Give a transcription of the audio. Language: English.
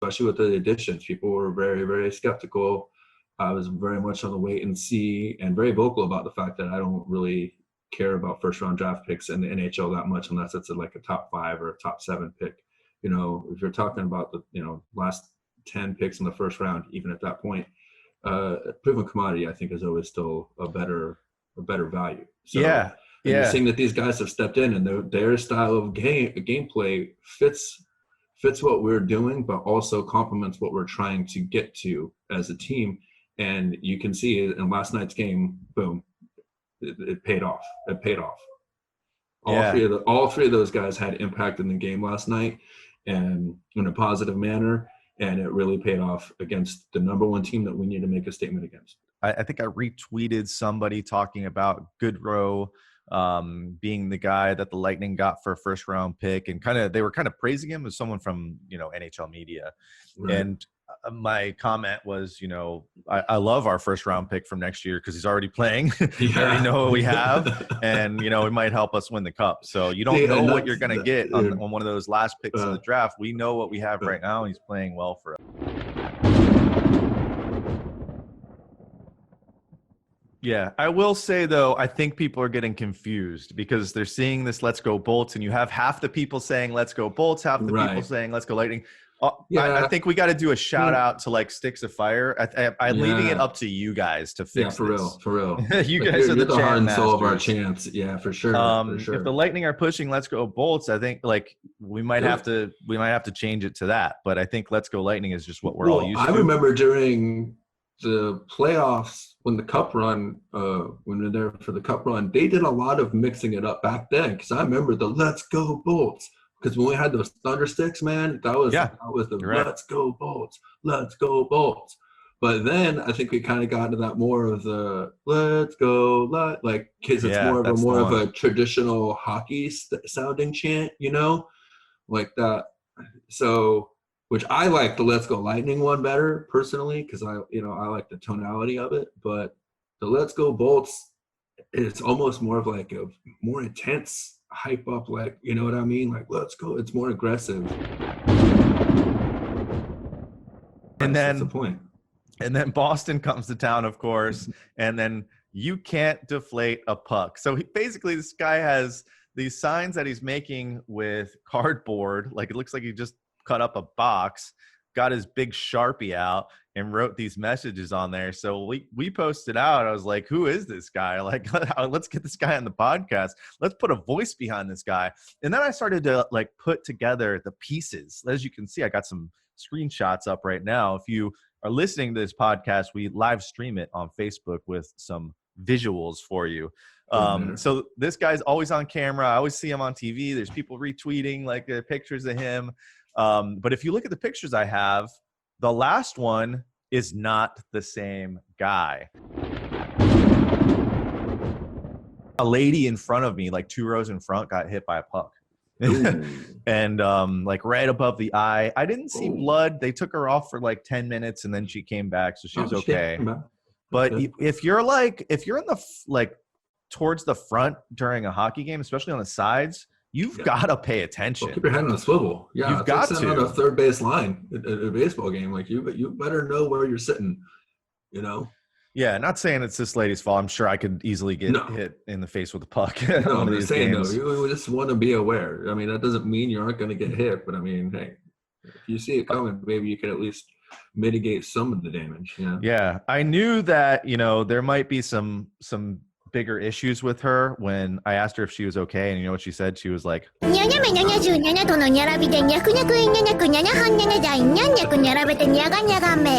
especially with the additions. People were very, very skeptical. I was very much on the wait and see, and very vocal about the fact that I don't really care about first round draft picks in the NHL that much unless it's like a top 5 or a top 7 pick. You know, if you're talking about the, you know, last 10 picks in the first round, even at that point, proven commodity, I think, is always still a better value. So, you're seeing that these guys have stepped in, and their style of gameplay fits what we're doing, but also complements what we're trying to get to as a team. And you can see in last night's game, boom, it paid off. It paid off. All three of those guys had impact in the game last night, and in a positive manner. And it really paid off against the number 1 team that we need to make a statement against. I think I retweeted somebody talking about Goodrow being the guy that the Lightning got for a first round pick, and they were kind of praising him as someone from, you know, NHL media. Right. And my comment was, you know, I love our first round pick from next year because he's already playing. We already know what we have, and, you know, it might help us win the cup. So you don't know what you're going to get on one of those last picks of the draft. We know what we have right now. He's playing well for us. Yeah, I will say, though, I think people are getting confused because they're seeing this "Let's go Bolts," and you have half the people saying "Let's go Bolts," half the people saying "Let's go Lightning." I think we got to do a shout out to like Sticks of Fire. I'm leaving it up to you guys to fix this. For real. You guys are the heart and masters. soul of our chants. Yeah, for sure. If the Lightning are pushing "Let's go Bolts," I think like we might have to change it to that. But I think "Let's go Lightning" is just what we're all used to. I remember during the playoffs when the cup run, when we were there for the cup run, they did a lot of mixing it up back then. Because I remember the "Let's go Bolts." Because when we had those thunder sticks, man, that was the "Let's go Bolts, let's go Bolts." But then I think we kind of got into that more of the "Let's go," like, because it's more of a traditional hockey sounding chant, you know, like that. So, which I like the "Let's go Lightning" one better personally, because I like the tonality of it. But the "Let's go Bolts," it's almost more of like a more intense hype up, like, you know what I mean? Like, let's go. It's more aggressive. And that's the point. And then Boston comes to town, of course, and then you can't deflate a puck. So basically this guy has these signs that he's making with cardboard. Like, it looks like he just cut up a box, got his big Sharpie out, and wrote these messages on there. So we posted out. I was like, who is this guy? Like, let's get this guy on the podcast. Let's put a voice behind this guy. And then I started to like put together the pieces. As you can see, I got some screenshots up right now. If you are listening to this podcast, we live stream it on Facebook with some visuals for you. So this guy's always on camera. I always see him on TV. There's people retweeting like pictures of him. But if you look at the pictures I have, the last one is not the same guy. A lady in front of me, like 2 rows in front, got hit by a puck. And like right above the eye. I didn't see blood. They took her off for like 10 minutes and then she came back, so she was okay. But if you're in the like towards the front during a hockey game, especially on the sides, you've got to pay attention. Keep your head on a swivel. Yeah, you've got to. On a third base line at a baseball game, like you better know where you're sitting. You know. Yeah, not saying it's this lady's fault. I'm sure I could easily get hit in the face with a puck. No, I'm just saying though, you just want to be aware. I mean, that doesn't mean you aren't going to get hit, but I mean, hey, if you see it coming, maybe you can at least mitigate some of the damage. Yeah. Yeah, I knew that there might be some bigger issues with her when I asked her if she was okay, and you know what she said? She was like,